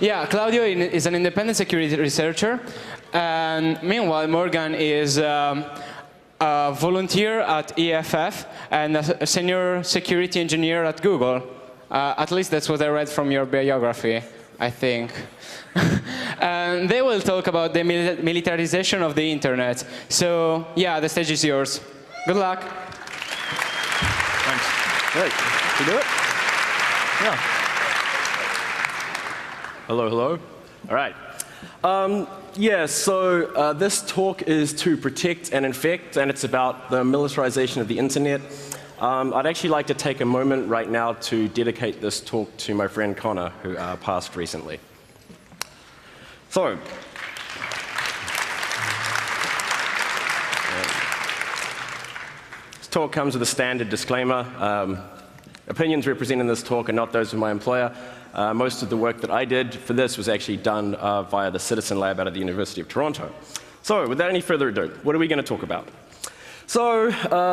Yeah, Claudio is an independent security researcher, and meanwhile Morgan is a volunteer at EFF and a senior security engineer at Google. At least that's what I read from your biography, I think. And they will talk about the militarization of the internet. So yeah, the stage is yours. Good luck. Thanks. Great. Can you do it? Yeah. Hello, hello. All right. This talk is to protect and infect, and it's about the militarization of the internet. I'd actually like to take a moment right now to dedicate this talk to my friend Connor, who passed recently. So, this talk comes with a standard disclaimer. Opinions represented in this talk are not those of my employer. Most of the work that I did for this was actually done via the Citizen Lab out of the University of Toronto. So, without any further ado, what are we going to talk about? So,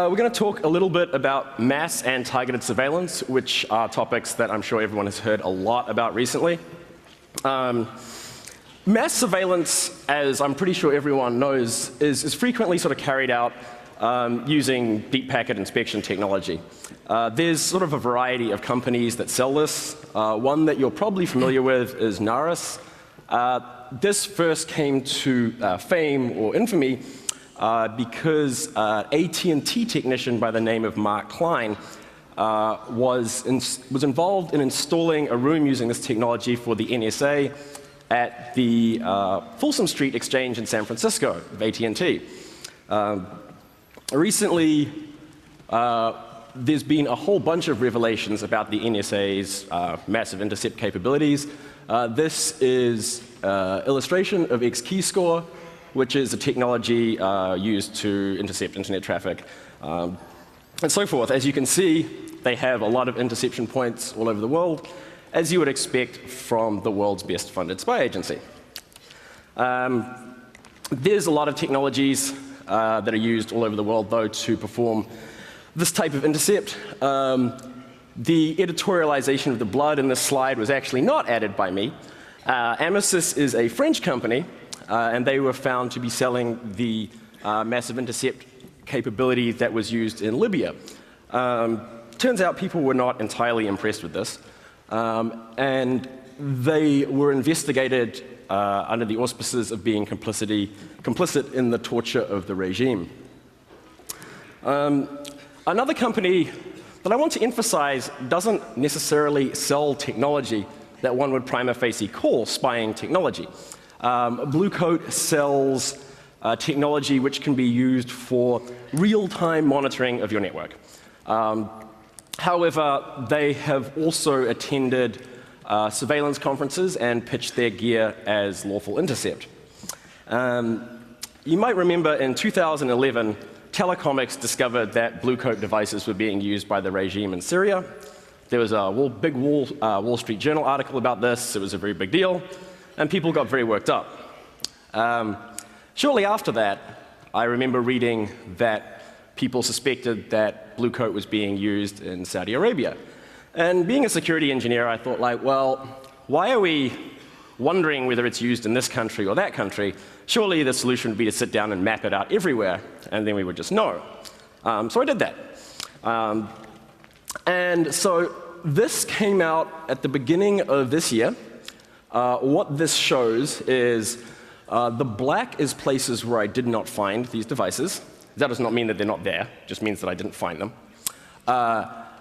we're going to talk a little bit about mass and targeted surveillance, which are topics that I'm sure everyone has heard a lot about recently. Mass surveillance, as I'm pretty sure everyone knows, is frequently sort of carried out using deep packet inspection technology. There's sort of a variety of companies that sell this. One that you're probably familiar with is Naris. This first came to fame or infamy because an AT&T technician by the name of Mark Klein was involved in installing a room using this technology for the NSA at the Folsom Street exchange in San Francisco of AT&T. Recently, there's been a whole bunch of revelations about the NSA's massive intercept capabilities. This is illustration of X-keyscore, which is a technology used to intercept internet traffic, and so forth. As you can see, they have a lot of interception points all over the world, as you would expect from the world's best funded spy agency. There's a lot of technologies that are used all over the world, though, to perform this type of intercept. The editorialization of the blood in this slide was actually not added by me. Amisys is a French company, and they were found to be selling the massive intercept capability that was used in Libya. Turns out people were not entirely impressed with this, and they were investigated under the auspices of being complicit in the torture of the regime. Another company that I want to emphasize doesn't necessarily sell technology that one would prima facie call spying technology. Blue Coat sells technology which can be used for real-time monitoring of your network. However, they have also attended surveillance conferences and pitched their gear as lawful intercept. You might remember in 2011, Telecomics discovered that Blue Coat devices were being used by the regime in Syria. There was a big Wall Street Journal article about this. It was a very big deal, and people got very worked up. Shortly after that, I remember reading that people suspected that Blue Coat was being used in Saudi Arabia. And being a security engineer, I thought, like, well, why are we wondering whether it's used in this country or that country? Surely the solution would be to sit down and map it out everywhere, and then we would just know. So I did that. And so this came out at the beginning of this year. What this shows is the black is places where I did not find these devices. That does not mean that they're not there. It just means that I didn't find them.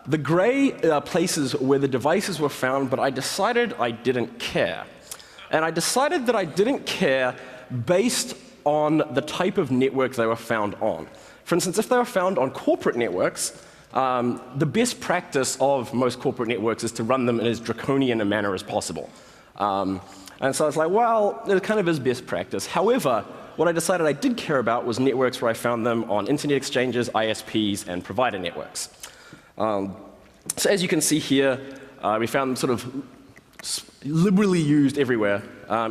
The gray places where the devices were found, but I decided I didn't care. And I decided that I didn't care based on the type of network they were found on. For instance, if they were found on corporate networks, the best practice of most corporate networks is to run them in as draconian a manner as possible. And so I was like, well, it kind of is best practice. However, what I decided I did care about was networks where I found them on internet exchanges, ISPs, and provider networks. So as you can see here, we found them sort of liberally used everywhere,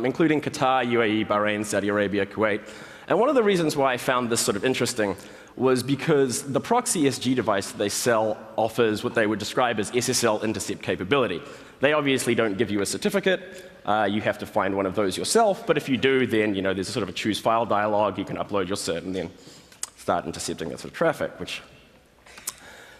including Qatar, UAE, Bahrain, Saudi Arabia, Kuwait. And one of the reasons why I found this sort of interesting was because the proxy SG device that they sell offers what they would describe as SSL intercept capability. They obviously don't give you a certificate. You have to find one of those yourself, but if you do, then there's a sort of a choose file dialog. You can upload your cert and then start intercepting that sort of traffic, which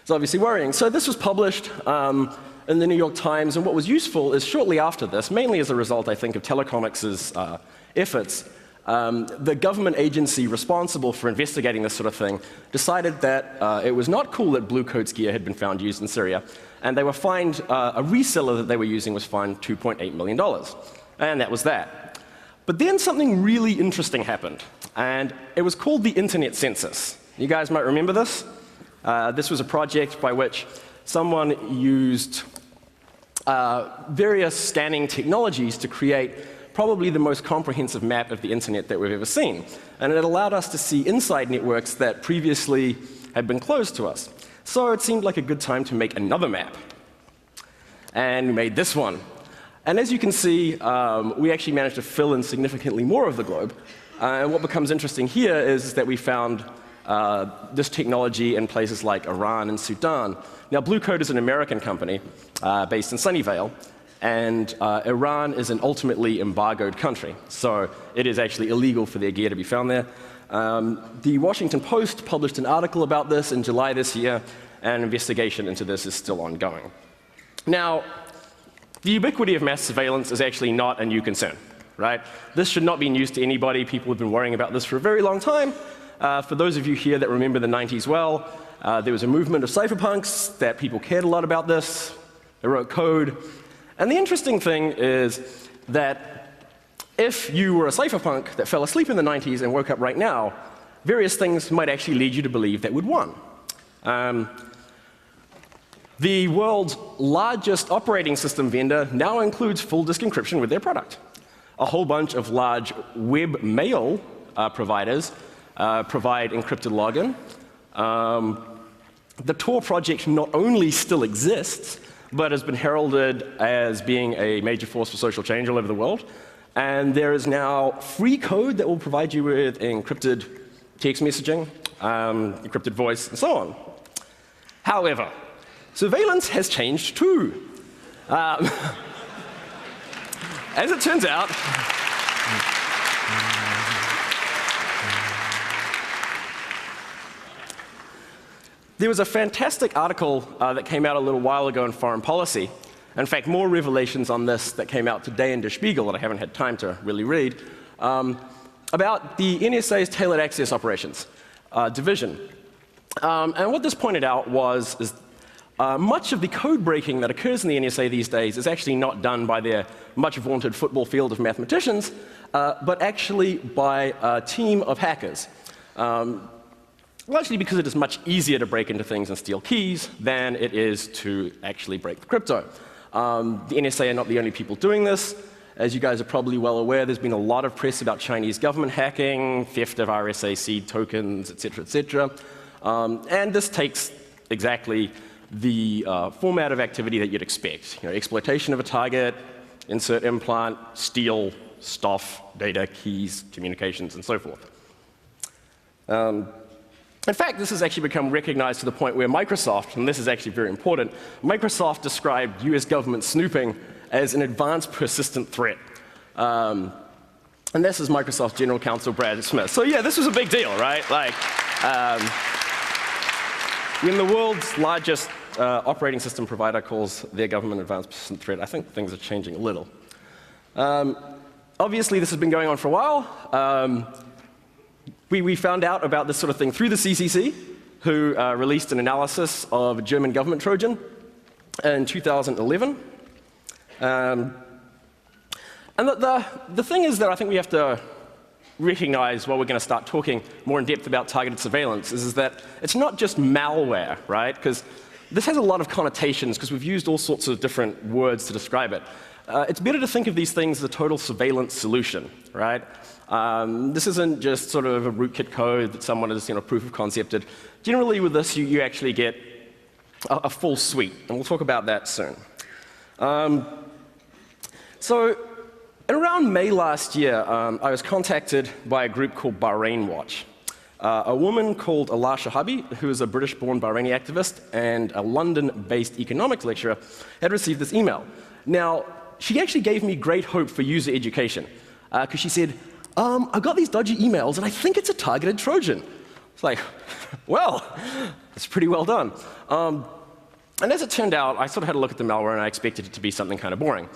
is obviously worrying. So this was published in the New York Times, and what was useful is shortly after this, mainly as a result, I think, of Telecomics' efforts, the government agency responsible for investigating this sort of thing decided that it was not cool that Blue Coat's gear had been found used in Syria, and they were fined, a reseller that they were using was fined $2.8 million. And that was that. But then something really interesting happened, and it was called the Internet Census. You guys might remember this. This was a project by which someone used various scanning technologies to create probably the most comprehensive map of the internet that we've ever seen. And it allowed us to see inside networks that previously had been closed to us. So it seemed like a good time to make another map. And we made this one. And as you can see, we actually managed to fill in significantly more of the globe. And what becomes interesting here is that we found this technology in places like Iran and Sudan. Now, Blue Coat is an American company based in Sunnyvale, and Iran is an ultimately embargoed country, so it is actually illegal for their gear to be found there. The Washington Post published an article about this in July this year, and investigation into this is still ongoing. Now, the ubiquity of mass surveillance is actually not a new concern, right? This should not be news to anybody. People have been worrying about this for a very long time. For those of you here that remember the 90s well, there was a movement of cypherpunks that people cared a lot about this. They wrote code. And the interesting thing is that if you were a cypherpunk that fell asleep in the 90s and woke up right now, various things might actually lead you to believe that we'd won. The world's largest operating system vendor now includes full disk encryption with their product. A whole bunch of large web mail providers provide encrypted login. The Tor project not only still exists, but has been heralded as being a major force for social change all over the world. And there is now free code that will provide you with encrypted text messaging, encrypted voice, and so on. However, surveillance has changed too. As it turns out, there was a fantastic article that came out a little while ago in Foreign Policy. In fact, more revelations on this that came out today in Der Spiegel that I haven't had time to really read, about the NSA's tailored access operations division. And what this pointed out was much of the code breaking that occurs in the NSA these days is actually not done by their much vaunted football field of mathematicians, but actually by a team of hackers. Largely because it is much easier to break into things and steal keys than it is to actually break the crypto. The NSA are not the only people doing this. As you guys are probably well aware, there's been a lot of press about Chinese government hacking, theft of RSA seed tokens, et cetera, and this takes exactly the format of activity that you'd expect. Exploitation of a target, insert implant, steal stuff, data, keys, communications, and so forth. In fact, this has actually become recognized to the point where Microsoft, and this is actually very important, Microsoft described US government snooping as an advanced persistent threat. And this is Microsoft General Counsel Brad Smith. So yeah, this was a big deal, right? Like, when the world's largest operating system provider calls their government advanced persistent threat, I think things are changing a little. Obviously, this has been going on for a while. We found out about this sort of thing through the CCC, who released an analysis of a German government Trojan in 2011. And the thing is that I think we have to recognize while we're going to start talking more in depth about targeted surveillance is that it's not just malware, right? Because this has a lot of connotations because we've used all sorts of different words to describe it. It's better to think of these things as a total surveillance solution, right? This isn't just sort of a rootkit code that someone has proof of concepted. Generally with this, you actually get a full suite, and we'll talk about that soon. So around May last year, I was contacted by a group called Bahrain Watch. A woman called Alaa Shahabi, who is a British-born Bahraini activist and a London-based economics lecturer, had received this email. Now, she actually gave me great hope for user education, because she said, I got these dodgy emails, and I think it's a targeted Trojan. It's like, well, that's pretty well done. And as it turned out, I sort of had a look at the malware, and I expected it to be something kind of boring.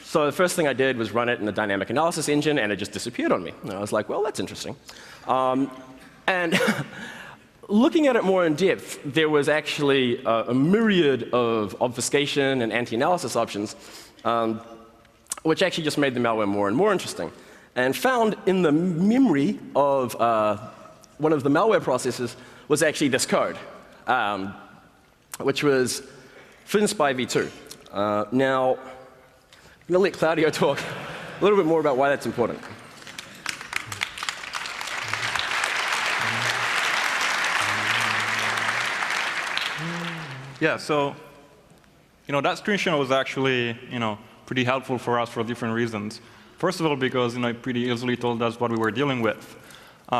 So the first thing I did was run it in the dynamic analysis engine, and it just disappeared on me. And I was like, well, that's interesting. And looking at it more in depth, there was actually a myriad of obfuscation and anti-analysis options, which actually just made the malware more and more interesting. And found in the memory of one of the malware processes was actually this code, which was FinSpy v2. Now, I'm going to let Claudio talk a little bit more about why that's important. Yeah, so that screenshot was actually pretty helpful for us for different reasons. First of all, because it pretty easily told us what we were dealing with.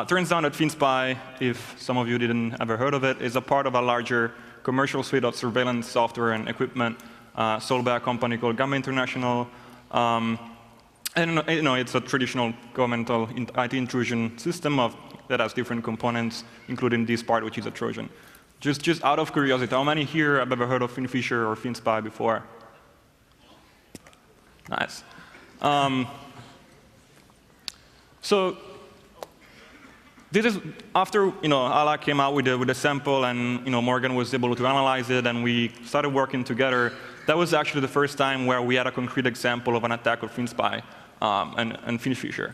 Turns out that FinSpy, if some of you didn't ever heard of it, is a part of a larger commercial suite of surveillance software and equipment sold by a company called Gamma International. And it's a traditional governmental IT intrusion system that has different components, including this part, which is a Trojan. Just out of curiosity, how many here have ever heard of FinFisher or FinSpy before? Nice. So this is after Alaa came out with a sample, and Morgan was able to analyze it, and we started working together. That was actually the first time where we had a concrete example of an attack of FinSpy and FinFisher.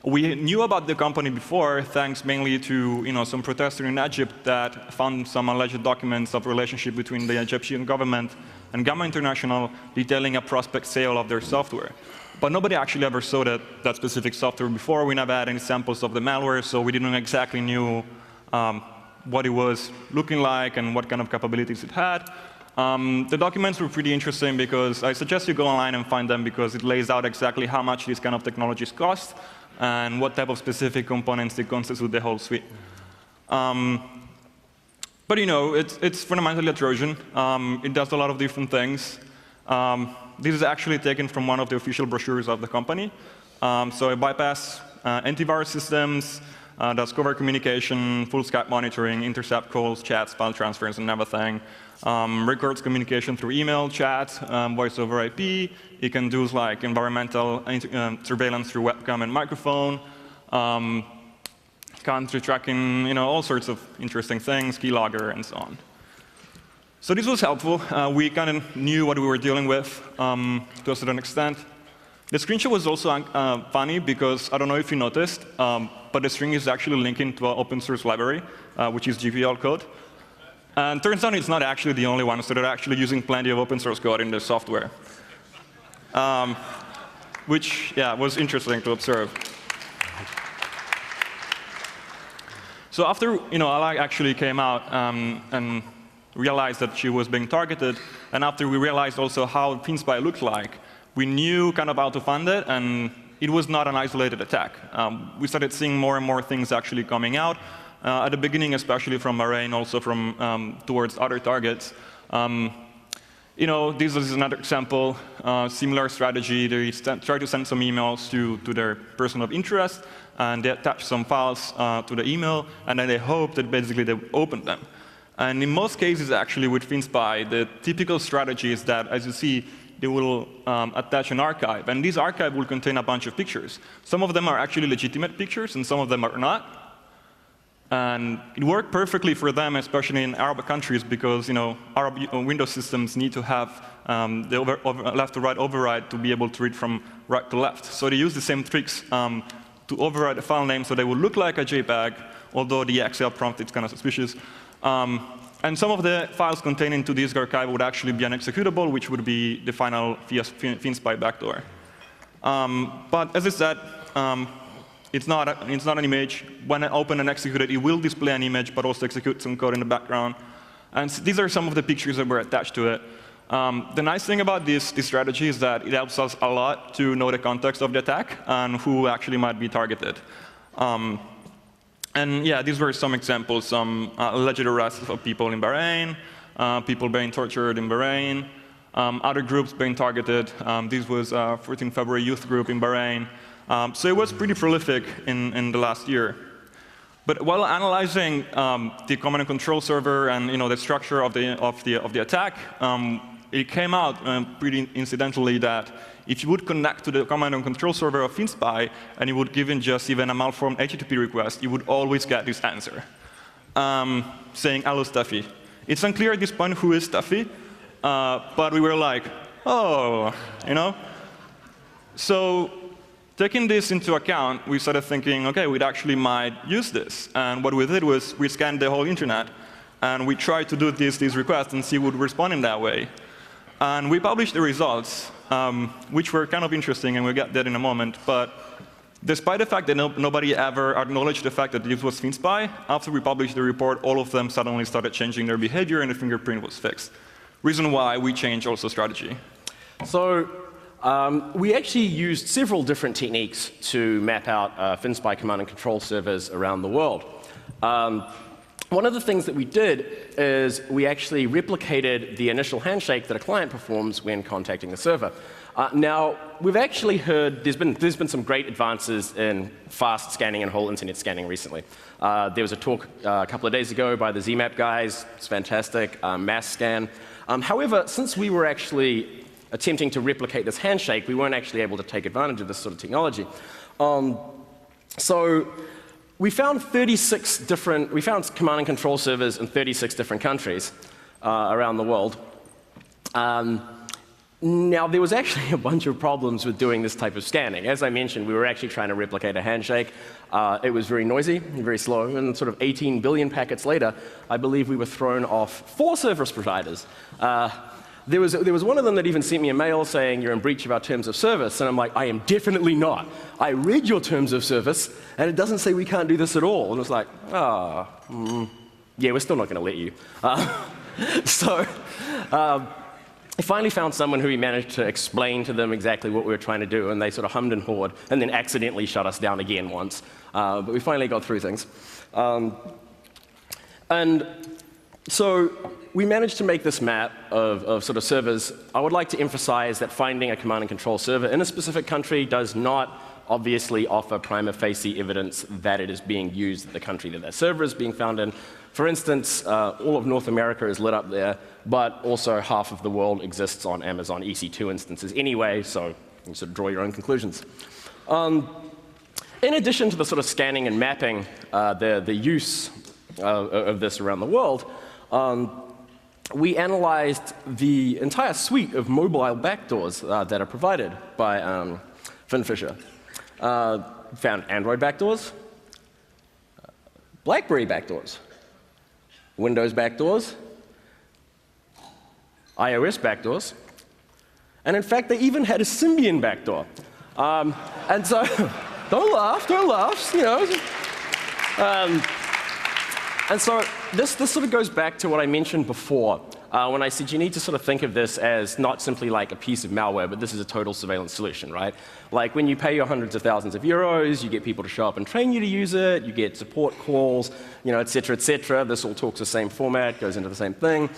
We knew about the company before, thanks mainly to some protesters in Egypt that found some alleged documents of relationship between the Egyptian government and Gamma International detailing a prospect sale of their software. But nobody actually ever saw that specific software before. We never had any samples of the malware, so we didn't exactly knew what it was looking like and what kind of capabilities it had. The documents were pretty interesting because I suggest you go online and find them, because it lays out exactly how much these kind of technologies cost and what type of specific components they constitute the whole suite. But it's fundamentally a Trojan. It does a lot of different things. This is actually taken from one of the official brochures of the company. So it bypasses antivirus systems, does covert communication, full Skype monitoring, intercept calls, chats, file transfers, and everything. Records communication through email, chat, voice over IP. It can do like environmental surveillance through webcam and microphone. Country tracking, all sorts of interesting things, keylogger, and so on. So this was helpful. We kind of knew what we were dealing with to a certain extent. The screenshot was also funny because I don't know if you noticed, but the string is actually linking to an open source library, which is GPL code. And turns out it's not actually the only one, so they're actually using plenty of open source code in their software. Which, was interesting to observe. So after Alaa actually came out and realized that she was being targeted, and after we realized also how FinSpy looked like, we knew kind of how to fund it, and it was not an isolated attack. We started seeing more and more things actually coming out. At the beginning, especially from Bahrain, also from towards other targets. This is another example, similar strategy. They try to send some emails to their person of interest, and they attach some files to the email, and then they hope that basically they open them. And in most cases, actually, with FinSpy, the typical strategy is that, as you see, they will attach an archive, and this archive will contain a bunch of pictures. Some of them are actually legitimate pictures, and some of them are not. And it worked perfectly for them, especially in Arab countries, because Arab Windows systems need to have the left to right override to be able to read from right to left. So they use the same tricks to override the file name so they will look like a JPEG, although the Excel prompt is kind of suspicious. And some of the files contained into this archive would actually be an executable, which would be the final FinSpy backdoor. But as I said, it's not an image. When I open and execute it, it will display an image, but also execute some code in the background. And these are some of the pictures that were attached to it. The nice thing about this strategy is that it helps us a lot to know the context of the attack and who actually might be targeted. And yeah, these were some examples, some alleged arrests of people in Bahrain, people being tortured in Bahrain, other groups being targeted. This was 14 February youth group in Bahrain. So it was pretty prolific in the last year. But while analyzing the command and control server and the structure of the attack, it came out pretty incidentally that if you would connect to the command and control server of FinSpy and you would give in just even a malformed HTTP request, you would always get this answer saying, "Hello, Steffi." It's unclear at this point who is Steffi, but we were like, oh, So taking this into account, we started thinking, OK, we actually might use this. And what we did was we scanned the whole internet, and we tried to do these requests and see who would respond in that way. And we published the results, which were kind of interesting, and we'll get that in a moment. But despite the fact that nobody ever acknowledged the fact that this was FinSpy, after we published the report, all of them suddenly started changing their behavior, and the fingerprint was fixed. Reason why we changed also strategy. So we actually used several different techniques to map out FinSpy command and control servers around the world. One of the things that we did is we actually replicated the initial handshake that a client performs when contacting the server. Now, we've actually heard there's been some great advances in fast scanning and whole internet scanning recently. There was a talk a couple of days ago by the ZMAP guys. It's fantastic, mass scan. However, since we were actually attempting to replicate this handshake, we weren't actually able to take advantage of this sort of technology. So we found command and control servers in 36 different countries around the world. Now, there was actually a bunch of problems with doing this type of scanning. As I mentioned, we were actually trying to replicate a handshake. It was very noisy and very slow, and sort of 18 billion packets later, I believe we were thrown off 4 service providers. There was one of them that even sent me a mail saying, "You're in breach of our terms of service," and I'm like, "I am definitely not. I read your terms of service, and it doesn't say we can't do this at all." And it was like, yeah, we're still not going to let you. I finally found someone who we managed to explain to them exactly what we were trying to do, and they sort of hummed and hawed, and then accidentally shut us down again once. But we finally got through things. And so we managed to make this map of sort of servers. I would like to emphasize that finding a command and control server in a specific country does not obviously offer prima facie evidence that it is being used in the country that server is being found in. For instance, all of North America is lit up there, but also half of the world exists on Amazon EC2 instances anyway, so you can sort of draw your own conclusions. In addition to the sort of scanning and mapping, the use of this around the world, we analyzed the entire suite of mobile backdoors that are provided by FinFisher. Found Android backdoors, BlackBerry backdoors, Windows backdoors, iOS backdoors, and in fact, they even had a Symbian backdoor. And so, don't laugh, and so this sort of goes back to what I mentioned before, when I said you need to sort of think of this as not simply like a piece of malware, but this is a total surveillance solution, right? Like when you pay your hundreds of thousands of euros, you get people to show up and train you to use it, you get support calls, et cetera, et cetera. This all talks the same format, goes into the same thing.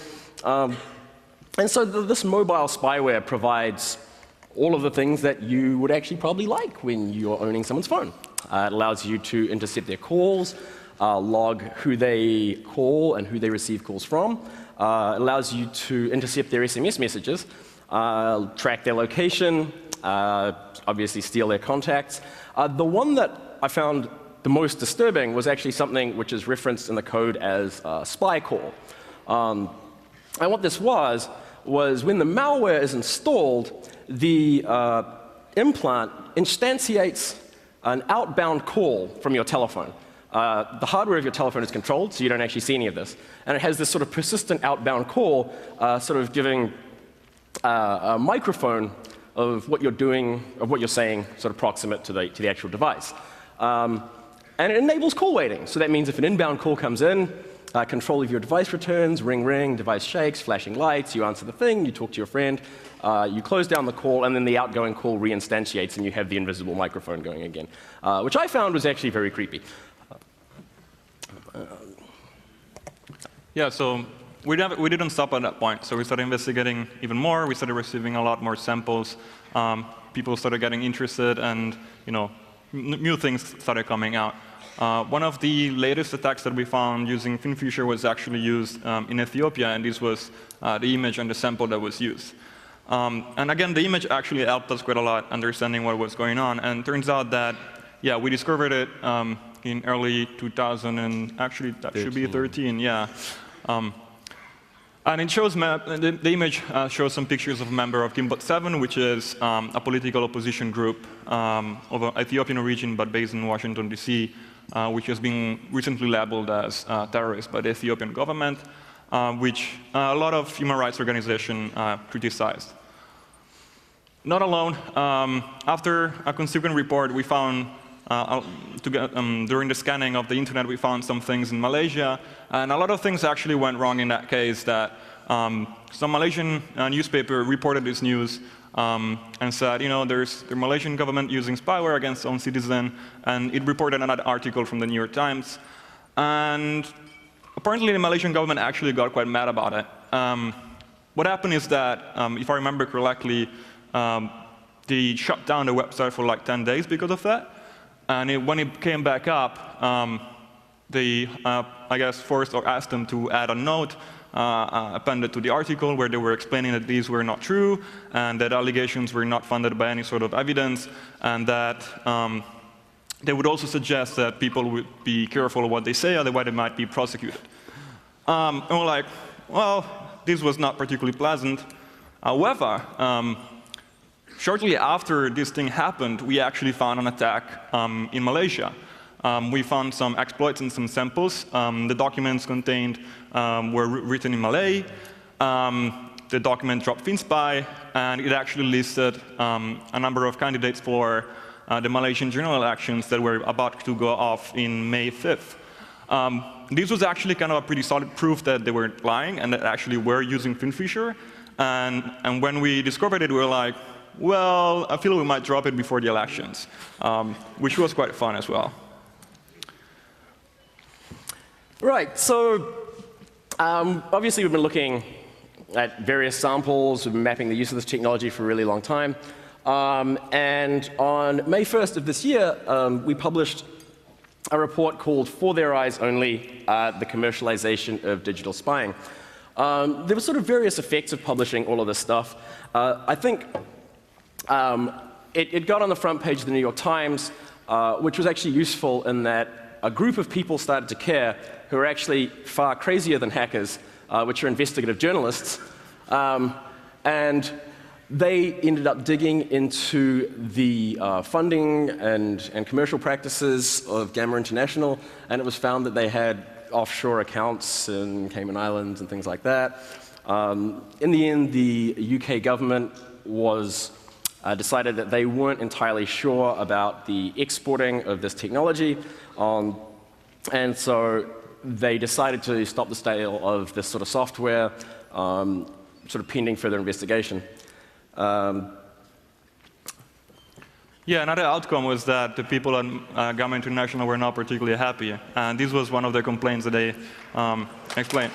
And so this mobile spyware provides all of the things that you would actually probably like when you're owning someone's phone. It allows you to intercept their calls, log who they call and who they receive calls from. It allows you to intercept their SMS messages, track their location, obviously steal their contacts. The one that I found the most disturbing was actually something which is referenced in the code as spy call. And what this was when the malware is installed, the implant instantiates an outbound call from your telephone. The hardware of your telephone is controlled, so you don't actually see any of this. And it has this sort of persistent outbound call, sort of giving a microphone of what you're doing, of what you're saying, sort of proximate to the actual device. And it enables call waiting. So that means if an inbound call comes in, control of your device returns, ring, ring, device shakes, flashing lights, you answer the thing, you talk to your friend, you close down the call, and then the outgoing call reinstantiates, and you have the invisible microphone going again, which I found was actually very creepy. Yeah, so we didn't stop at that point. So we started investigating even more. We started receiving a lot more samples. People started getting interested, and new things started coming out. One of the latest attacks that we found using FinFisher was actually used in Ethiopia, and this was the image and the sample that was used. And again, the image actually helped us quite a lot understanding what was going on. And it turns out that, yeah, we discovered it in early 2000, and actually that 13. Should be 13, yeah. And it shows the image shows some pictures of a member of Gimbot 7, which is a political opposition group of an Ethiopian origin, but based in Washington, D.C., which has been recently labeled as terrorist by the Ethiopian government, which a lot of human rights organizations criticized. Not alone. After a consequent report, we found, during the scanning of the internet, we found some things in Malaysia, and a lot of things actually went wrong in that case. That some Malaysian newspaper reported this news and said, there's the Malaysian government using spyware against its own citizen, and it reported another article from the New York Times. And apparently the Malaysian government actually got quite mad about it. What happened is that, if I remember correctly, they shut down the website for like 10 days because of that. And when it came back up, they, I guess, forced or asked them to add a note appended to the article where they were explaining that these were not true, and that allegations were not funded by any sort of evidence, and that they would also suggest that people would be careful of what they say, otherwise they might be prosecuted. And we're like, well, this was not particularly pleasant. However, shortly after this thing happened, we actually found an attack in Malaysia. We found some exploits and some samples. The documents contained were written in Malay. The document dropped FinSpy, and it actually listed a number of candidates for the Malaysian general elections that were about to go off in May 5th. This was actually kind of a pretty solid proof that they weren't lying and that actually were using FinFisher. And when we discovered it, we were like, well, I feel we might drop it before the elections, which was quite fun as well. Right, so obviously we've been looking at various samples, we've been mapping the use of this technology for a really long time. And on May 1st of this year, we published a report called For Their Eyes Only, the Commercialization of Digital Spying. There were sort of various effects of publishing all of this stuff. I think it got on the front page of the New York Times, which was actually useful in that a group of people started to care who are actually far crazier than hackers, which are investigative journalists. And they ended up digging into the funding and commercial practices of Gamma International, and it was found that they had offshore accounts in Cayman Islands and things like that. In the end, the UK government was decided that they weren't entirely sure about the exporting of this technology, and so they decided to stop the sale of this sort of software, sort of pending further investigation. Yeah, another outcome was that the people at Gamma International were not particularly happy, and this was one of the complaints that they explained.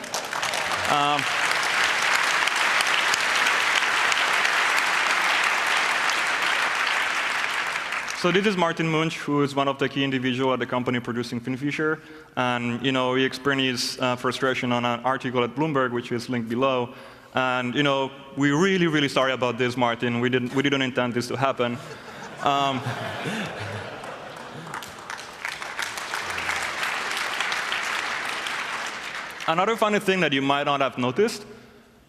So this is Martin Munch, who is one of the key individuals at the company producing FinFisher, and he experienced frustration on an article at Bloomberg, which is linked below. And we're really, really sorry about this, Martin. We didn't intend this to happen. Another funny thing that you might not have noticed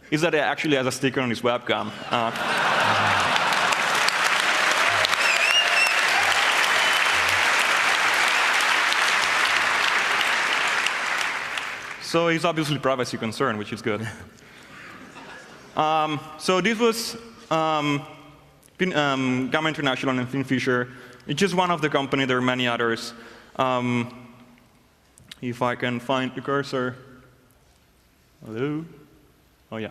is that it actually has a sticker on his webcam. So he's obviously privacy concerned, which is good. So this was Gamma International and FinFisher. It's just one of the companies. There are many others. If I can find the cursor. Hello? Oh, yeah.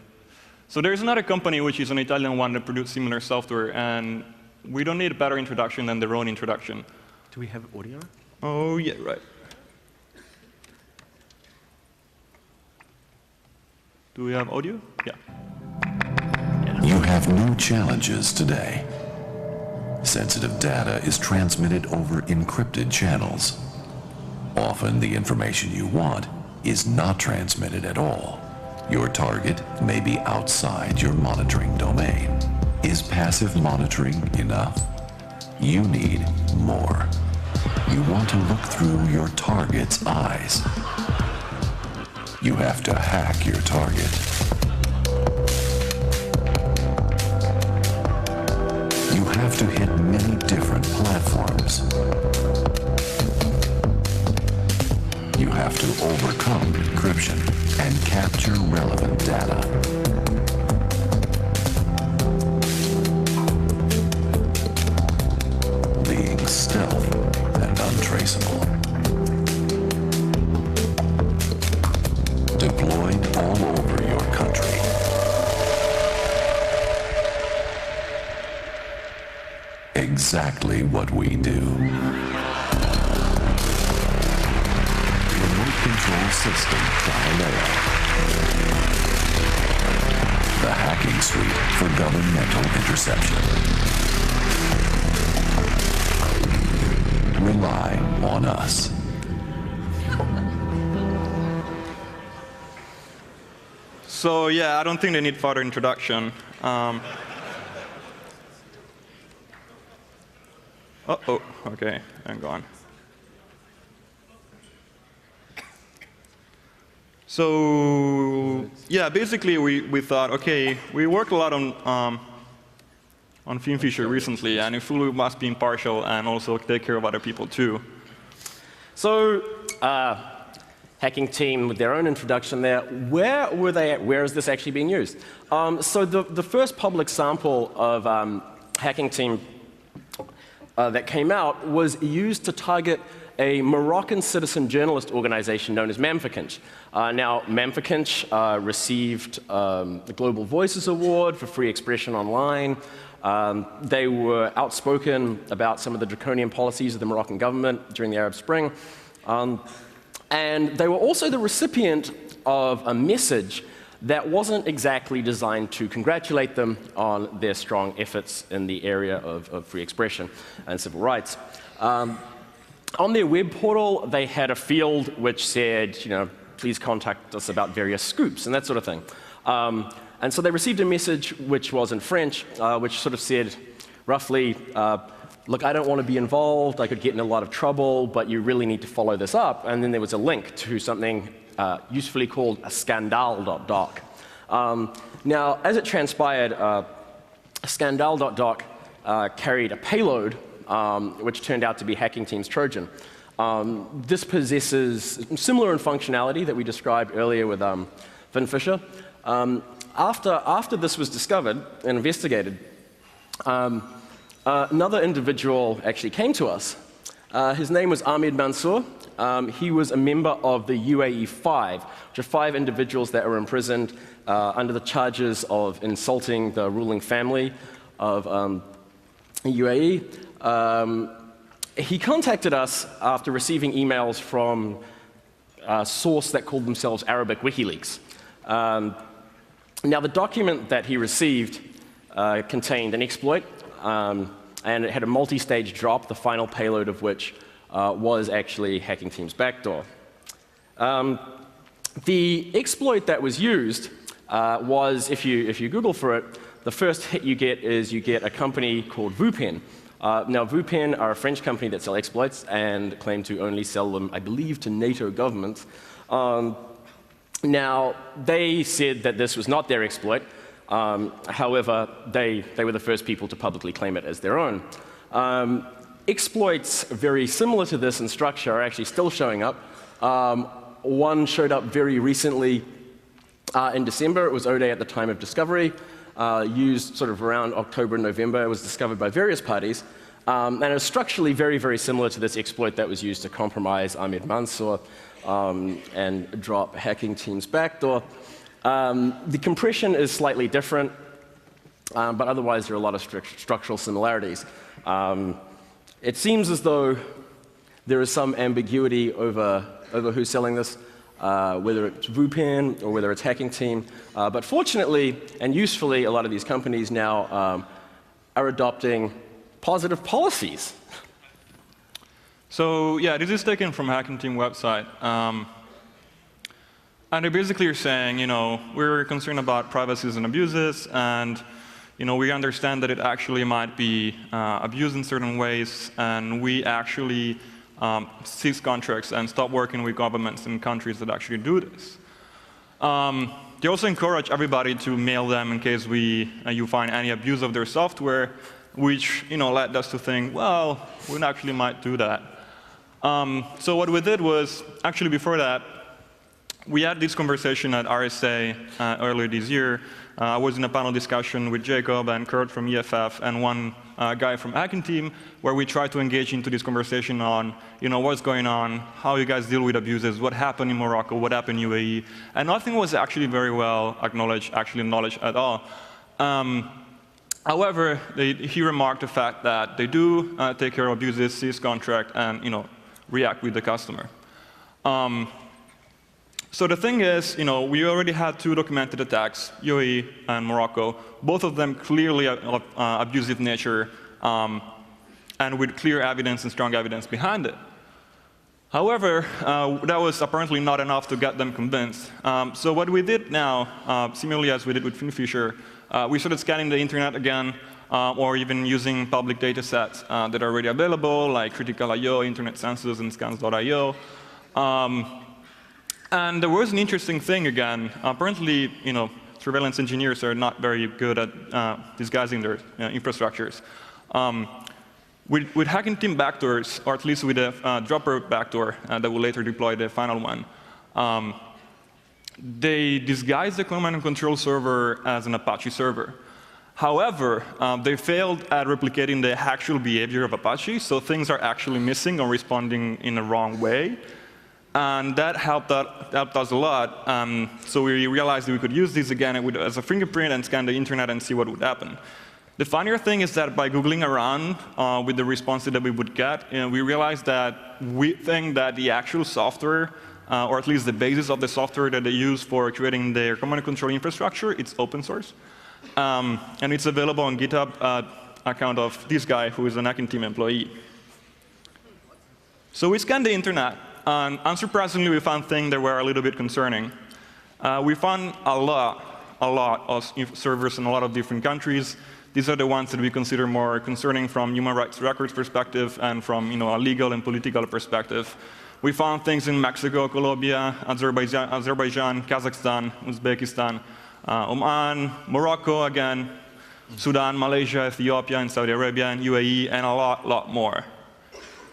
So there's another company, which is an Italian one, that produces similar software. And we don't need a better introduction than their own introduction. Do we have audio? Oh, yeah, right. Do we have audio? Yeah. You have new challenges today. Sensitive data is transmitted over encrypted channels. Often the information you want is not transmitted at all. Your target may be outside your monitoring domain. Is passive monitoring enough? You need more. You want to look through your target's eyes. You have to hack your target. You have to hit many different platforms. You have to overcome encryption and capture relevant data. Being stealth and untraceable. Deployed all over your country. Exactly what we do. Remote control system Galileo. The hacking suite for governmental interception. Rely on us. So yeah, I don't think they need further introduction. Uh-oh, okay, hang on. So yeah, basically we thought, okay, we worked a lot on Theme Fisher recently, and if we must be impartial and also take care of other people too. So, hacking team with their own introduction there. Where were they at? Where is this actually being used? So the first public sample of hacking team that came out was used to target a Moroccan citizen journalist organization known as Mamfakinch. Now, Mamfakinch received the Global Voices Award for free expression online. They were outspoken about some of the draconian policies of the Moroccan government during the Arab Spring. And they were also the recipient of a message that wasn't exactly designed to congratulate them on their strong efforts in the area of free expression and civil rights. On their web portal, they had a field which said, you know, please contact us about various scoops and that sort of thing. And so they received a message which was in French, which sort of said, roughly, look, I don't want to be involved, I could get in a lot of trouble, but you really need to follow this up. And then there was a link to something usefully called a scandal.doc. Now, as it transpired, scandal.doc carried a payload which turned out to be hacking team's Trojan. This possesses similar in functionality that we described earlier with Vin Fisher. After this was discovered and investigated, another individual actually came to us. His name was Ahmed Mansour. He was a member of the UAE 5, which are 5 individuals that were imprisoned under the charges of insulting the ruling family of UAE. He contacted us after receiving emails from a source that called themselves Arabic WikiLeaks. Now, the document that he received contained an exploit, and it had a multi-stage drop, the final payload of which was actually hacking team's backdoor. The exploit that was used was, if you Google for it, the first hit you get is you get a company called Vupen. Now, Vupen are a French company that sell exploits and claim to only sell them, I believe, to NATO governments. Now, they said that this was not their exploit. However, they were the first people to publicly claim it as their own. Exploits very similar to this in structure are actually still showing up. One showed up very recently in December. It was O-Day at the time of discovery. Used sort of around October and November. It was discovered by various parties. And it was structurally very, very similar to this exploit that was used to compromise Ahmed Mansour and drop hacking team's backdoor. The compression is slightly different, but otherwise there are a lot of structural similarities. It seems as though there is some ambiguity over who's selling this. whether it's VUPIN or whether it's Hacking Team. But fortunately and usefully, a lot of these companies now are adopting positive policies. So yeah, this is taken from Hacking Team website. And they basically are saying, we're concerned about privacies and abuses, and we understand that it actually might be abused in certain ways, and we actually cease contracts and stop working with governments in countries that actually do this. They also encourage everybody to mail them in case you find any abuse of their software, which led us to think, well, we actually might do that. So what we did was, actually before that, we had this conversation at RSA earlier this year. I was in a panel discussion with Jacob and Kurt from EFF and one guy from Hacking Team, where we tried to engage into this conversation on, what's going on, how you guys deal with abuses, what happened in Morocco, what happened in UAE, and nothing was actually very well acknowledged at all. However, he remarked the fact that they do take care of abuses, cease contract, and react with the customer. So the thing is, we already had 2 documented attacks, UAE and Morocco, both of them clearly of abusive nature, and with clear evidence and strong evidence behind it. However, that was apparently not enough to get them convinced. So what we did now, similarly as we did with Finfisher, we started scanning the internet again, or even using public data sets that are already available, like Critical.io, Internet Census, and Scans.io. And there was an interesting thing again. Apparently, surveillance engineers are not very good at disguising their infrastructures. With Hacking Team backdoors, or at least with a dropper backdoor that will later deploy the final one, they disguised the command and control server as an Apache server. However, they failed at replicating the actual behavior of Apache, so things are actually missing or responding in the wrong way. And that helped us a lot. So we realized that we could use this again as a fingerprint and scan the internet and see what would happen. The funnier thing is that by Googling around with the responses that we would get, we realized that we think that the actual software, or at least the basis of the software that they use for creating their command and control infrastructure, it's open source. And it's available on GitHub account of this guy who is an Hacking Team employee. So we scanned the internet. And unsurprisingly, we found things that were a little bit concerning. We found a lot of servers in a lot of different countries. These are the ones that we consider more concerning from human rights records perspective and from a legal and political perspective. We found things in Mexico, Colombia, Azerbaijan, Kazakhstan, Uzbekistan, Oman, Morocco again, Sudan, Malaysia, Ethiopia, and Saudi Arabia, and UAE, and a lot more.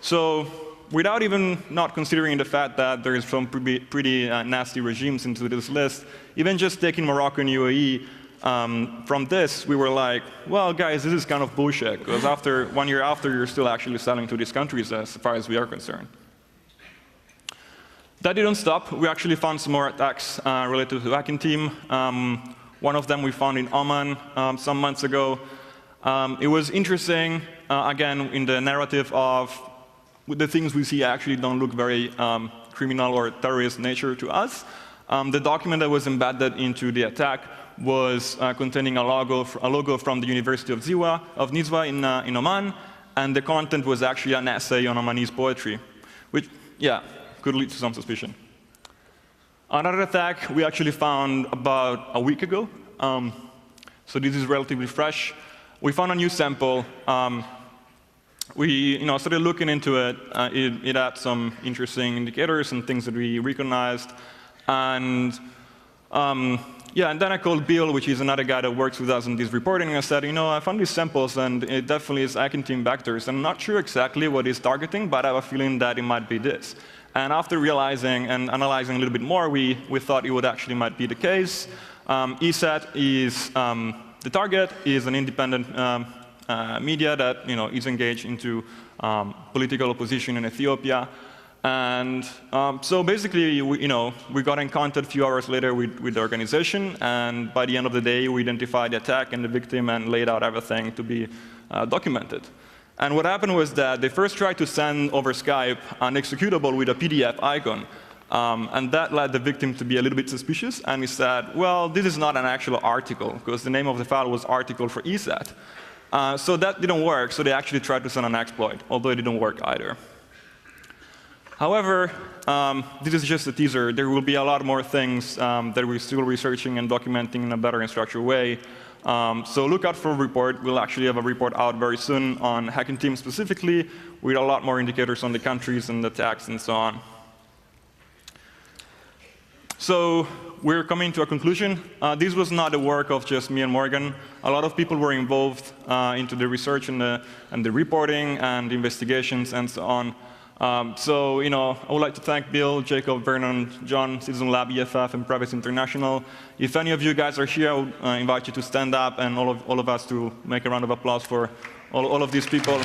So without even not considering the fact that there is some pretty nasty regimes into this list, even just taking Morocco and UAE from this, we were like, well, guys, this is kind of bullshit, because 1 year after, you're still actually selling to these countries as far as we are concerned. That didn't stop. We actually found some more attacks related to the Hacking Team. One of them we found in Oman some months ago. It was interesting, again, in the narrative of the things we see actually don't look very criminal or terrorist nature to us. The document that was embedded into the attack was containing a logo from the University of Nizwa in Oman, and the content was actually an essay on Omanese poetry, which, yeah, could lead to some suspicion. Another attack we actually found about a week ago. So this is relatively fresh. We found a new sample. We started looking into it. It had some interesting indicators and things that we recognized. And yeah, and then I called Bill, which is another guy that works with us in this reporting, and I said, I found these samples, and it definitely is Hacking Team vectors. I'm not sure exactly what it's targeting, but I have a feeling that it might be this. And after realizing and analyzing a little bit more, we thought it would actually might be the case. ESET is the target, is an independent media that is engaged into political opposition in Ethiopia. And so basically, we got in contact a few hours later with the organization, and by the end of the day, we identified the attack and the victim and laid out everything to be documented. And what happened was that they first tried to send over Skype an executable with a PDF icon. And that led the victim to be a little bit suspicious, and he said, well, this is not an actual article, because the name of the file was article for ESET. So that didn't work, so they actually tried to send an exploit, although it didn't work either. However, this is just a teaser. There will be a lot more things that we're still researching and documenting in a better and structured way. So look out for a report. We'll actually have a report out very soon on hacking teams specifically, with a lot more indicators on the countries and the attacks and so on. So we're coming to a conclusion. This was not the work of just me and Morgan. A lot of people were involved into the research and the reporting and the investigations and so on. So, I would like to thank Bill, Jacob, Vernon, John, Citizen Lab, EFF, and Privacy International. If any of you guys are here, I would invite you to stand up, and all of us to make a round of applause for all of these people.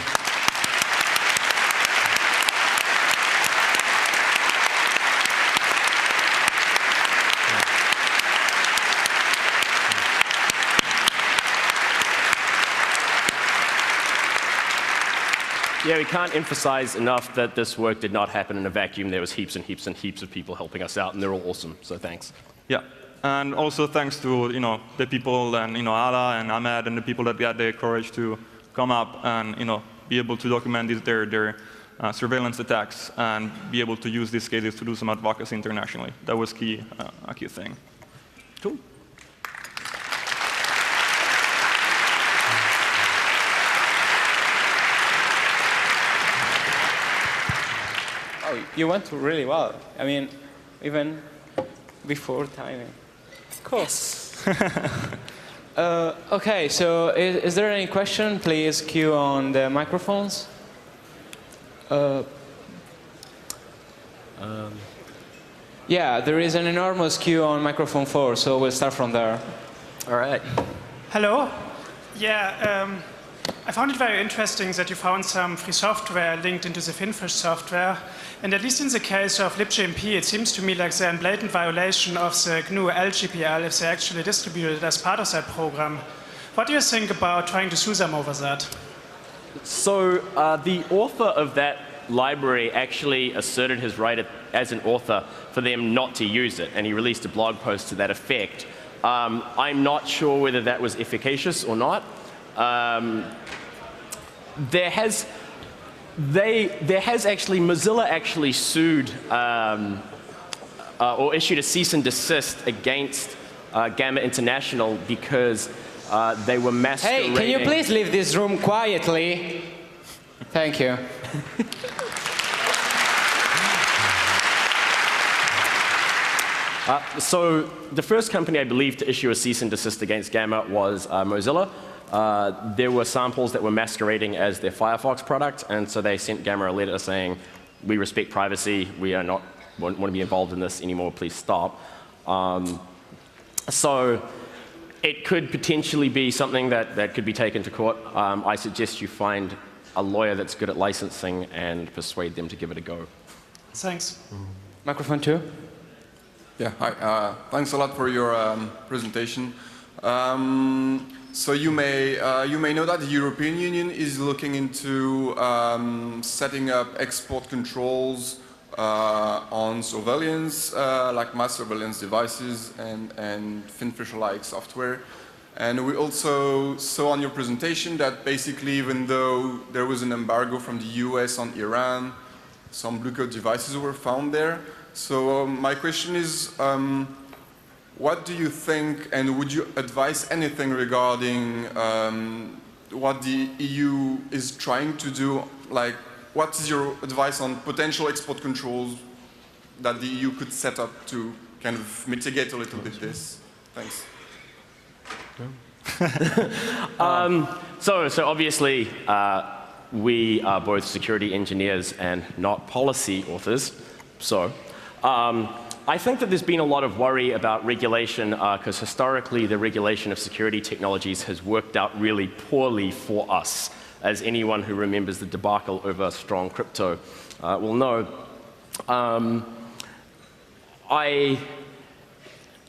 Yeah, we can't emphasize enough that this work did not happen in a vacuum. There was heaps and heaps and heaps of people helping us out, and they're all awesome, so thanks. Yeah, and also thanks to the people and Ala and Ahmed and the people that got the courage to come up and be able to document their surveillance attacks and be able to use these cases to do some advocacy internationally. That was a key thing. Cool. Oh, you went really well. I mean, even before timing. Cool. Yes. OK, so is there any question? Please queue on the microphones. Yeah, there is an enormous queue on microphone 4, so we'll start from there. All right. Hello. Yeah, I found it very interesting that you found some free software linked into the Finfish software. And at least in the case of libgmp, it seems to me like they're in blatant violation of the GNU LGPL if they actually distribute it as part of that program. What do you think about trying to sue them over that? So the author of that library actually asserted his right as an author for them not to use it, and he released a blog post to that effect. I'm not sure whether that was efficacious or not. Mozilla actually sued or issued a cease and desist against Gamma International because they were masquerading. Hey, can you please leave this room quietly? Thank you. So the first company, I believe, to issue a cease and desist against Gamma was Mozilla. There were samples that were masquerading as their Firefox product, and so they sent Gamma a letter saying, we respect privacy, we are not want to be involved in this anymore, please stop. So it could potentially be something that could be taken to court. I suggest you find a lawyer that's good at licensing and persuade them to give it a go. Thanks. Microphone 2. Yeah, hi. Thanks a lot for your presentation. So you may know that the European Union is looking into setting up export controls on surveillance, like mass surveillance devices and Finfish-like software. And we also saw on your presentation that basically, even though there was an embargo from the US on Iran, some blue code devices were found there. So my question is, what do you think, and would you advise anything regarding what the EU is trying to do? Like, what is your advice on potential export controls that the EU could set up to kind of mitigate a little bit this? Thanks. So obviously, we are both security engineers and not policy authors. So I think that there's been a lot of worry about regulation because historically the regulation of security technologies has worked out really poorly for us, as anyone who remembers the debacle over strong crypto will know.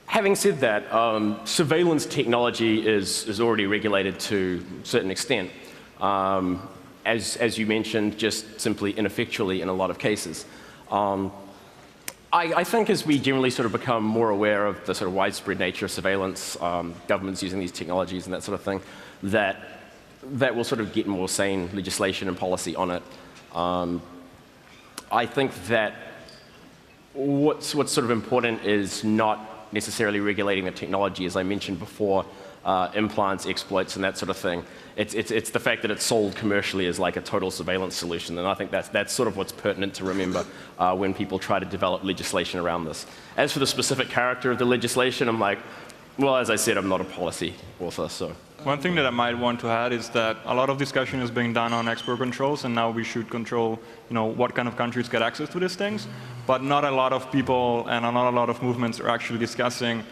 Having said that, surveillance technology is already regulated to a certain extent, as you mentioned, just simply ineffectually in a lot of cases. I think as we generally sort of become more aware of the sort of widespread nature of surveillance, governments using these technologies and that sort of thing, that will sort of get more sane legislation and policy on it. I think that what's sort of important is not necessarily regulating the technology, as I mentioned before, implants, exploits, and that sort of thing. It's the fact that it's sold commercially as like a total surveillance solution, and I think that's sort of what's pertinent to remember when people try to develop legislation around this. As for the specific character of the legislation, I'm like, well, as I said, I'm not a policy author, so. One thing that I might want to add is that a lot of discussion is being done on export controls, and now we should control, what kind of countries get access to these things. But not a lot of people and not a lot of movements are actually discussing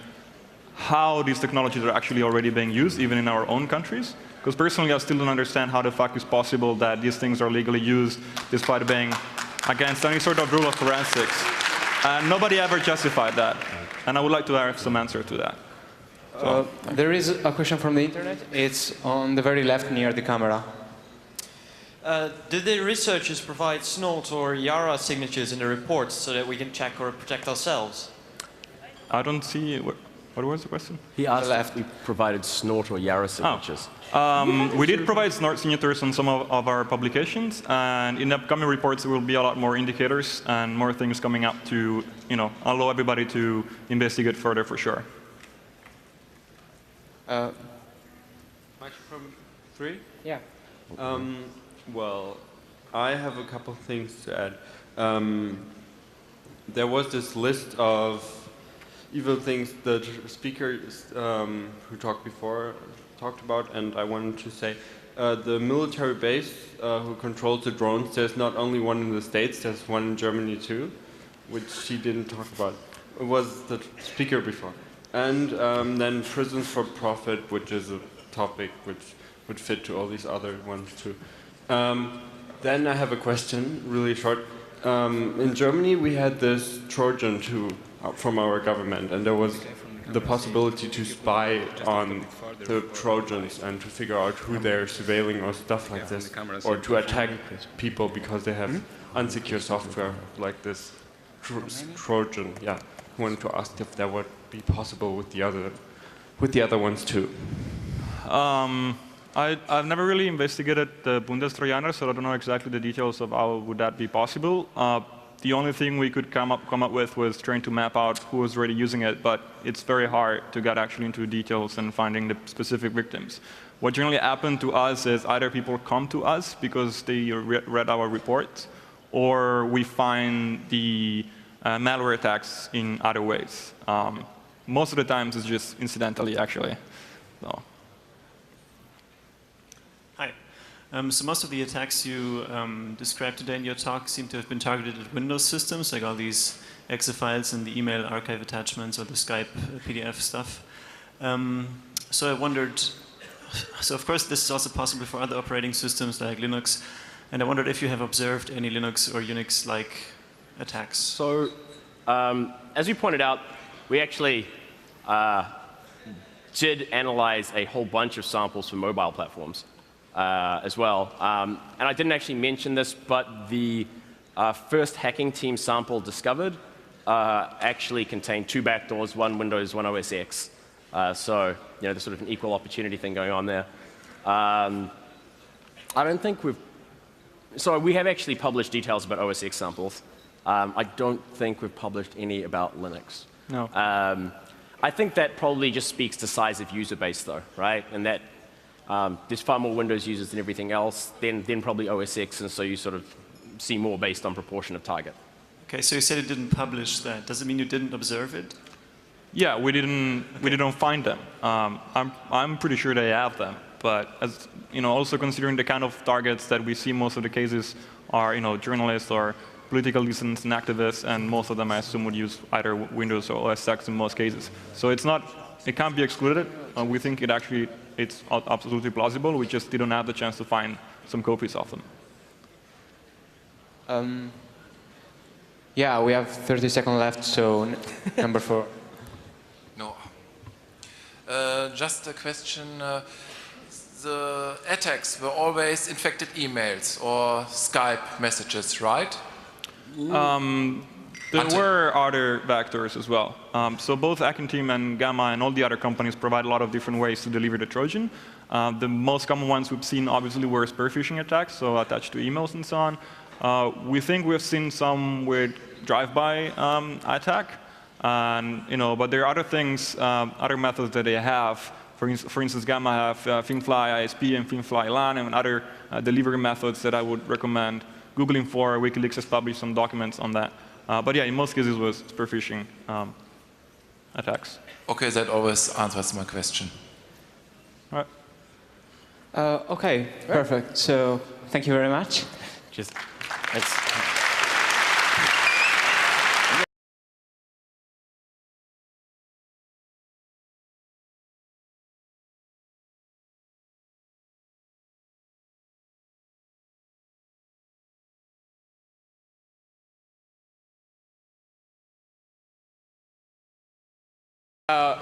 how these technologies are actually already being used, even in our own countries. Because personally, I still don't understand how the fuck it's possible that these things are legally used, despite being against any sort of rule of forensics. And nobody ever justified that. And I would like to have some answer to that. So, there is a question from the internet. It's on the very left near the camera. Did the researchers provide snort or Yara signatures in the reports so that we can check or protect ourselves? I don't see. What was the question? He asked if we provided snort or Yara signatures. We did provide snort signatures on some of our publications, and in the upcoming reports there will be a lot more indicators and more things coming up to, allow everybody to investigate further for sure. Microphone 3? Yeah. Well, I have a couple of things to add. There was this list of evil things that speakers who talked before talked about, and I wanted to say the military base who controls the drones, there's not only one in the States, there's one in Germany too, which he didn't talk about. It was the speaker before. And then prisons for profit, which is a topic which would fit to all these other ones too. Then I have a question, really short. In Germany we had this Trojan too from our government, and there was the possibility to spy on the Trojans and to figure out who they're surveilling or stuff like this, or to attack people because they have unsecure software like this Trojan. Yeah, I wanted to ask if that would be possible with the other ones too. I've never really investigated the Bundestrojaner, so I don't know exactly the details of how would that be possible. The only thing we could come up with was trying to map out who was already using it, but it's very hard to get actually into details and finding the specific victims. What generally happened to us is either people come to us because they read our reports, or we find the malware attacks in other ways. Most of the times it's just incidentally, actually. So. Hi. So most of the attacks you described today in your talk seem to have been targeted at Windows systems, like all these exe files and the email archive attachments or the Skype PDF stuff. So I wondered, so of course this is also possible for other operating systems like Linux, and I wondered if you have observed any Linux or Unix-like attacks. So, as you pointed out, we actually did analyze a whole bunch of samples for mobile platforms. As well. And I didn't actually mention this, but the first hacking team sample discovered actually contained 2 backdoors, one Windows, one OS X. So, there's sort of an equal opportunity thing going on there. I don't think we have actually published details about OS X samples. I don't think we've published any about Linux. No. I think that probably just speaks to size of user base though, right? And that there's far more Windows users than everything else, then probably OS X, and so you sort of see more based on proportion of target. Okay, so you said you didn't publish that. Does it mean you didn't observe it? Yeah, we didn't find them. I'm pretty sure they have them, but as also considering the kind of targets that we see, most of the cases are journalists or political dissidents and activists, and most of them I assume would use either Windows or OS X in most cases. So it can't be excluded. We think it's absolutely plausible. We just didn't have the chance to find some copies of them. Yeah, we have 30 seconds left, so number 4. No. Just a question. The attacks were always infected emails or Skype messages, right? There were other vectors as well. So both Team and Gamma and all the other companies provide a lot of different ways to deliver the Trojan. The most common ones we've seen obviously were spear phishing attacks, so attached to emails and so on. We think we've seen some with drive-by attack, and but there are other things, other methods that they have. For instance, Gamma have FinFly ISP and FinFly LAN and other delivery methods that I would recommend Googling for. WikiLeaks has published some documents on that. But yeah, in most cases it was spear phishing attacks. Okay, that always answers my question. All right. OK, perfect. So thank you very much.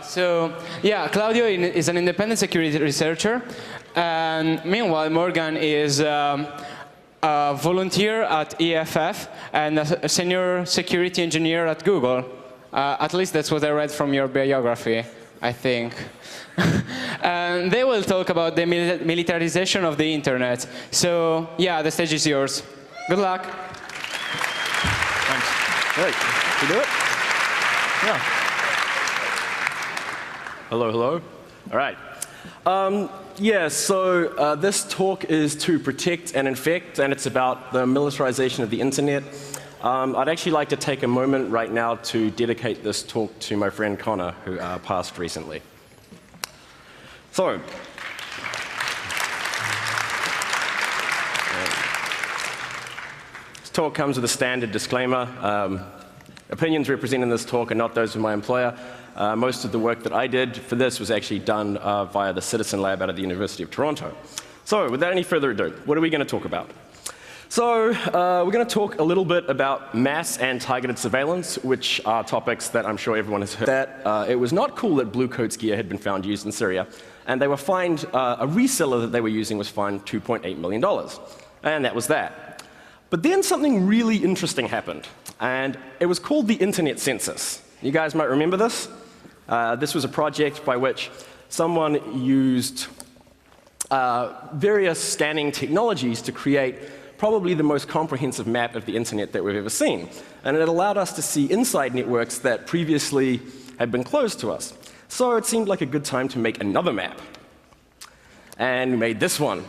So yeah, Claudio is an independent security researcher, and meanwhile Morgan is a volunteer at EFF and a senior security engineer at Google. At least that's what I read from your biography, I think. And they will talk about the militarization of the internet. So yeah, the stage is yours. Good luck. Thanks. Great. You do it? Yeah. Hello, hello. All right. So this talk is to protect and infect, and it's about the militarization of the internet. I'd actually like to take a moment right now to dedicate this talk to my friend Connor, who passed recently. So, this talk comes with a standard disclaimer. Opinions represented in this talk are not those of my employer. Most of the work that I did for this was actually done via the Citizen Lab out of the University of Toronto. So, without any further ado, what are we going to talk about? So, we're going to talk a little bit about mass and targeted surveillance, which are topics that I'm sure everyone has heard. That it was not cool that blue coats gear had been found used in Syria, and they were fined, a reseller that they were using was fined $2.8 million. And that was that. But then something really interesting happened, and it was called the Internet Census. You guys might remember this. This was a project by which someone used various scanning technologies to create probably the most comprehensive map of the internet that we've ever seen. And it allowed us to see inside networks that previously had been closed to us. So it seemed like a good time to make another map. And we made this one.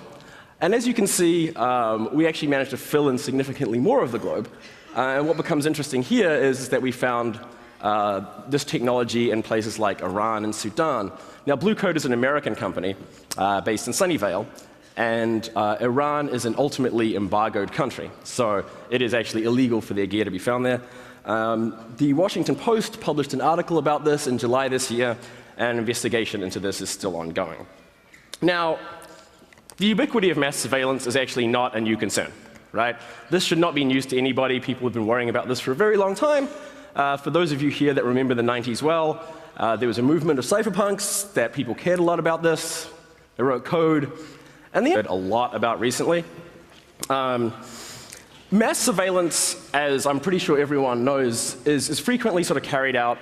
And as you can see, we actually managed to fill in significantly more of the globe. And what becomes interesting here is that we found this technology in places like Iran and Sudan. Now, Blue Coat is an American company based in Sunnyvale, and Iran is an ultimately embargoed country, so it is actually illegal for their gear to be found there. The Washington Post published an article about this in July this year, and investigation into this is still ongoing. Now, the ubiquity of mass surveillance is actually not a new concern, right? This should not be news to anybody. People have been worrying about this for a very long time. For those of you here that remember the 90s well, there was a movement of cypherpunks that people cared a lot about this. They wrote code, and they heard a lot about recently. Mass surveillance, as I'm pretty sure everyone knows, is frequently sort of carried out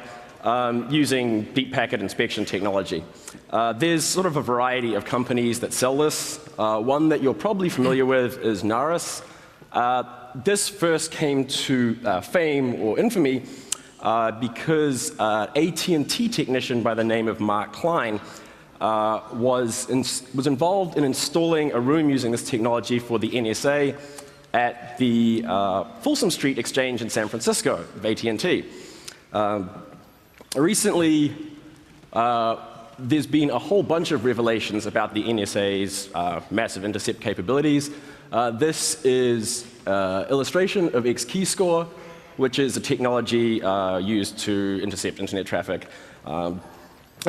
using deep packet inspection technology. There's sort of a variety of companies that sell this. One that you're probably familiar with is Naris. This first came to fame or infamy because an AT&T technician by the name of Mark Klein was involved in installing a room using this technology for the NSA at the Folsom Street Exchange in San Francisco of AT&T. Recently, there's been a whole bunch of revelations about the NSA's massive intercept capabilities. This is illustration of X-keyscore, which is a technology used to intercept internet traffic, and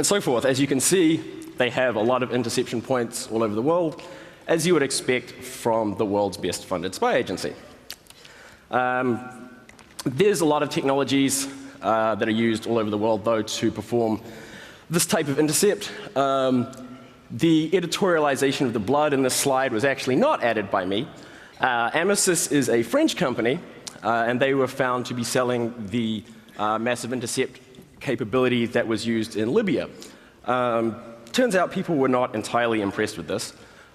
so forth. As you can see, they have a lot of interception points all over the world, as you would expect from the world's best funded spy agency. There's a lot of technologies that are used all over the world, though, to perform this type of intercept. The editorialization of the blood in this slide was actually not added by me. Amosys is a French company and they were found to be selling the massive intercept capability that was used in Libya. Turns out people were not entirely impressed with this,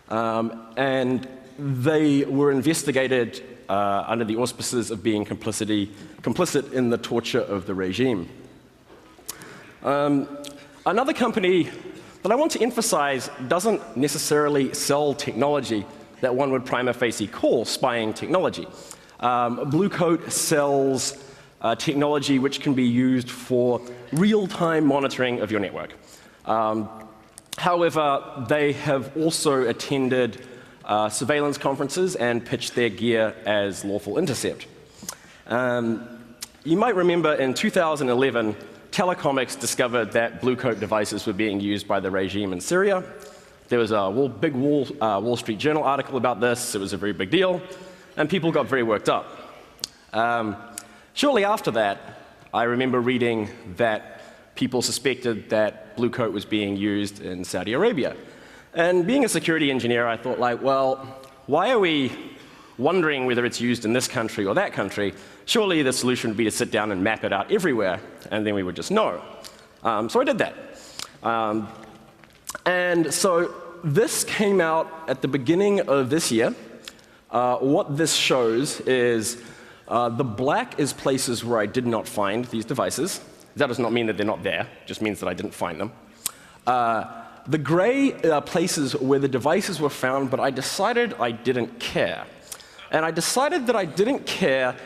and they were investigated under the auspices of being complicit in the torture of the regime. Another company that I want to emphasize doesn't necessarily sell technology that one would prima facie call spying technology. Blue Coat sells technology which can be used for real-time monitoring of your network. However, they have also attended surveillance conferences and pitched their gear as lawful intercept. You might remember in 2011, Telecomics discovered that Blue Coat devices were being used by the regime in Syria. There was a big Wall Street Journal article about this. It was a very big deal, and people got very worked up. Shortly after that, I remember reading that people suspected that Blue Coat was being used in Saudi Arabia. And being a security engineer, I thought, like, well, why are we wondering whether it's used in this country or that country? Surely the solution would be to sit down and map it out everywhere, and then we would just know. So I did that. And so this came out at the beginning of this year. What this shows is the black is places where I did not find these devices. That does not mean that they're not there, it just means that I didn't find them. The gray places where the devices were found, but I decided I didn't care. And I decided that I didn't care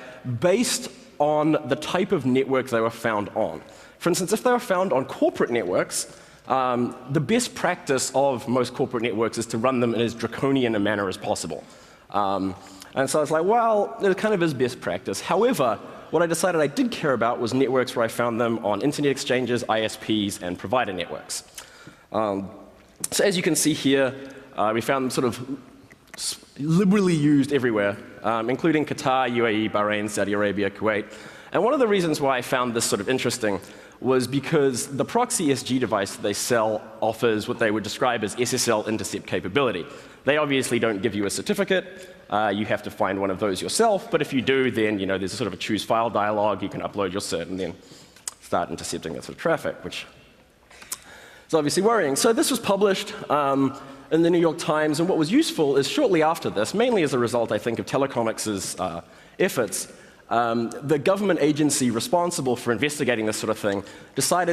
based on the type of network they were found on. For instance, if they were found on corporate networks, the best practice of most corporate networks is to run them in as draconian a manner as possible. And so I was like, well, it kind of is best practice. However, what I decided I did care about was networks where I found them on internet exchanges, ISPs, and provider networks. So as you can see here, we found them sort of liberally used everywhere, including Qatar, UAE, Bahrain, Saudi Arabia, Kuwait. And one of the reasons why I found this sort of interesting was because the proxy SG device that they sell offers what they would describe as SSL intercept capability. They obviously don't give you a certificate. You have to find one of those yourself, but if you do, then there's a sort of a choose file dialog. You can upload your cert and then start intercepting that sort of traffic, which is obviously worrying. So this was published in the New York Times, and what was useful is shortly after this, mainly as a result, I think, of Telecomics' efforts, the government agency responsible for investigating this sort of thing decided